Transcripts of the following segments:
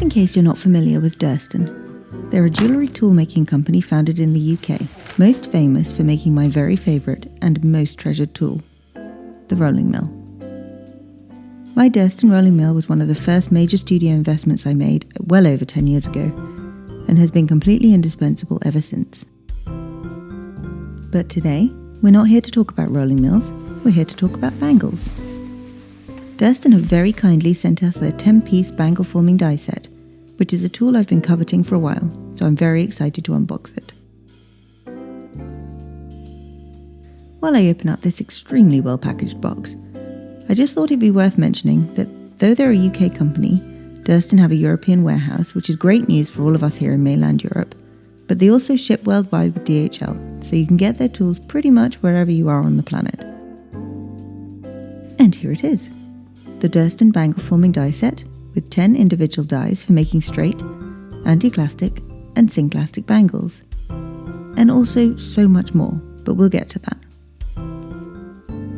Just in case you're not familiar with Durston, they're a jewellery tool-making company founded in the UK, most famous for making my very favourite and most treasured tool, the rolling mill. My Durston rolling mill was one of the first major studio investments I made well over 10 years ago, and has been completely indispensable ever since. But today, we're not here to talk about rolling mills, we're here to talk about bangles. Durston have very kindly sent us their 10-piece bangle forming die set, which is a tool I've been coveting for a while, so I'm very excited to unbox it. While I open up this extremely well packaged box, I just thought it'd be worth mentioning that though they're a UK company, Durston have a European warehouse, which is great news for all of us here in mainland Europe, but they also ship worldwide with DHL, so you can get their tools pretty much wherever you are on the planet. And here it is. The Durston bangle forming die set with 10 individual dies for making straight, anticlastic and synclastic bangles. And also so much more, but we'll get to that.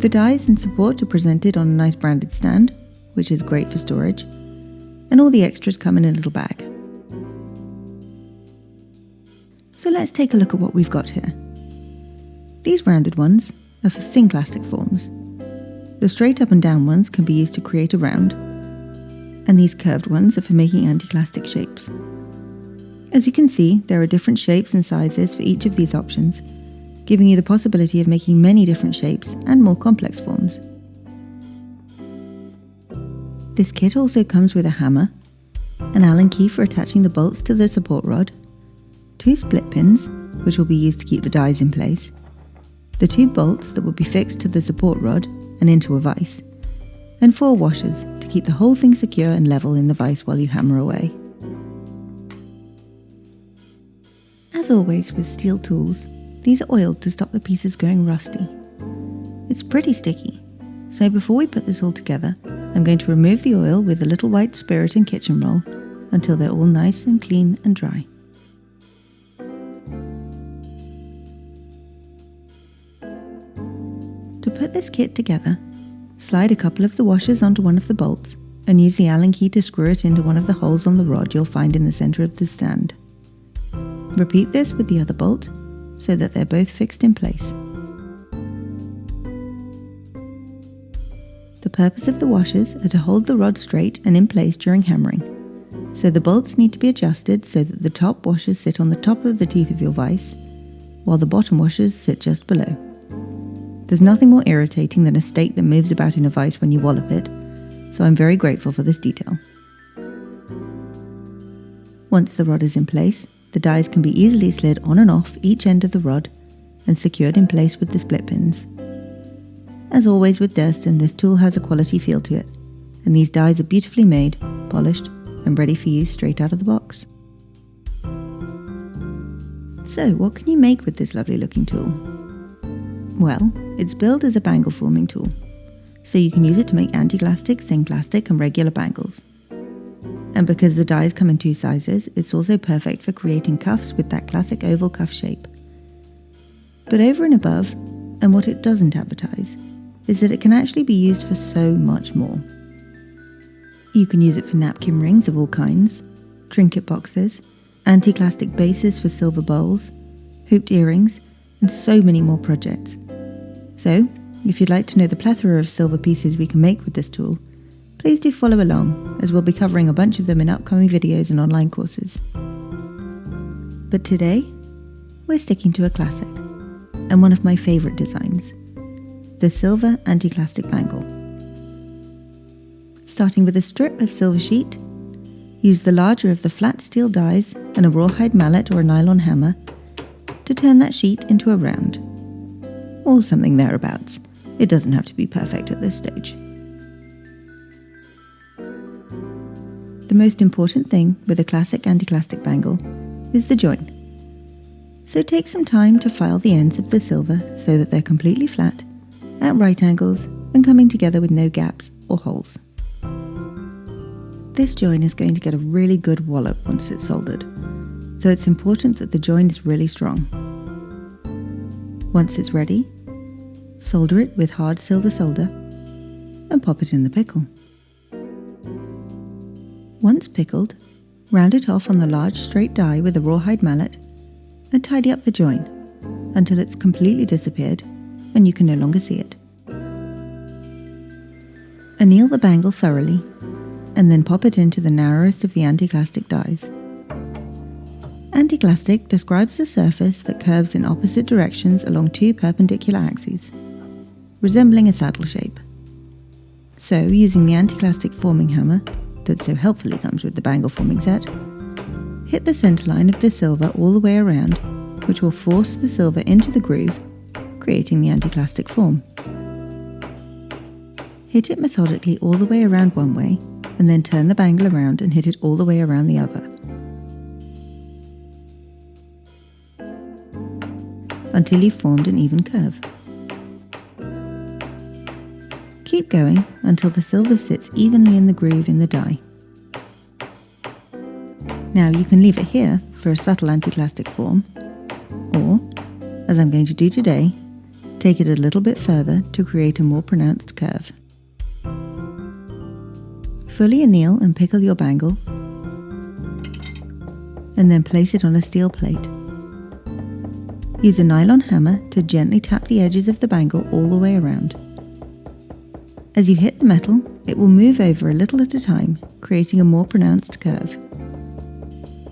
The dies and support are presented on a nice branded stand, which is great for storage, and all the extras come in a little bag. So let's take a look at what we've got here. These rounded ones are for synclastic forms. The straight up and down ones can be used to create a round, and these curved ones are for making anticlastic shapes. As you can see, there are different shapes and sizes for each of these options, giving you the possibility of making many different shapes and more complex forms. This kit also comes with a hammer, an Allen key for attaching the bolts to the support rod, 2 split pins, which will be used to keep the dies in place, the 2 bolts that will be fixed to the support rod and into a vise, and 4 washers to keep the whole thing secure and level in the vise while you hammer away. As always with steel tools, these are oiled to stop the pieces going rusty. It's pretty sticky, so before we put this all together, I'm going to remove the oil with a little white spirit and kitchen roll until they're all nice and clean and dry. To put this kit together, slide a couple of the washers onto one of the bolts and use the Allen key to screw it into one of the holes on the rod you'll find in the centre of the stand. Repeat this with the other bolt so that they're both fixed in place. The purpose of the washers are to hold the rod straight and in place during hammering, so the bolts need to be adjusted so that the top washers sit on the top of the teeth of your vise, while the bottom washers sit just below. There's nothing more irritating than a steak that moves about in a vise when you wallop it, so I'm very grateful for this detail. Once the rod is in place, the dies can be easily slid on and off each end of the rod and secured in place with the split pins. As always with Durston, this tool has a quality feel to it, and these dies are beautifully made, polished, and ready for use straight out of the box. So, what can you make with this lovely looking tool? Well, it's billed as a bangle forming tool, so you can use it to make anticlastic, synclastic and regular bangles. And because the dies come in 2 sizes, it's also perfect for creating cuffs with that classic oval cuff shape. But over and above, and what it doesn't advertise, is that it can actually be used for so much more. You can use it for napkin rings of all kinds, trinket boxes, anticlastic bases for silver bowls, hooped earrings, and so many more projects. So, if you'd like to know the plethora of silver pieces we can make with this tool, please do follow along, as we'll be covering a bunch of them in upcoming videos and online courses. But today, we're sticking to a classic, and one of my favourite designs, the silver anticlastic bangle. Starting with a strip of silver sheet, use the larger of the flat steel dies and a rawhide mallet or a nylon hammer to turn that sheet into a round, or something thereabouts. It doesn't have to be perfect at this stage. The most important thing with a classic anticlastic bangle is the join. So take some time to file the ends of the silver so that they're completely flat, at right angles, and coming together with no gaps or holes. This join is going to get a really good wallop once it's soldered, so it's important that the join is really strong. Once it's ready, solder it with hard silver solder and pop it in the pickle. Once pickled, Round it off on the large straight die with a rawhide mallet and tidy up the join until it's completely disappeared and you can no longer see it. Anneal the bangle thoroughly and then pop it into the narrowest of the anticlastic dies. Anticlastic describes a surface that curves in opposite directions along two perpendicular axes, resembling a saddle shape. So, using the anticlastic forming hammer that so helpfully comes with the bangle forming set, hit the center line of the silver all the way around, which will force the silver into the groove, creating the anticlastic form. Hit it methodically all the way around one way, and then turn the bangle around and hit it all the way around the other, until you've formed an even curve. Keep going until the silver sits evenly in the groove in the die. Now you can leave it here for a subtle anticlastic form, or, as I'm going to do today, take it a little bit further to create a more pronounced curve. Fully anneal and pickle your bangle, and then place it on a steel plate. Use a nylon hammer to gently tap the edges of the bangle all the way around. As you hit the metal, it will move over a little at a time, creating a more pronounced curve.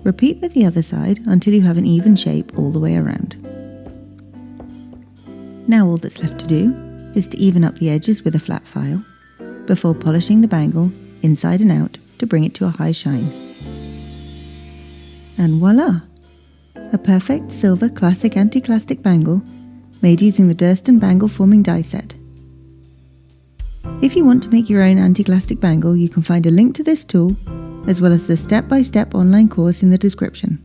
Repeat with the other side until you have an even shape all the way around. Now all that's left to do is to even up the edges with a flat file, before polishing the bangle inside and out to bring it to a high shine. And voila! A perfect silver classic anticlastic bangle made using the Durston bangle forming die set. If you want to make your own anticlastic bangle, you can find a link to this tool as well as the step-by-step online course in the description.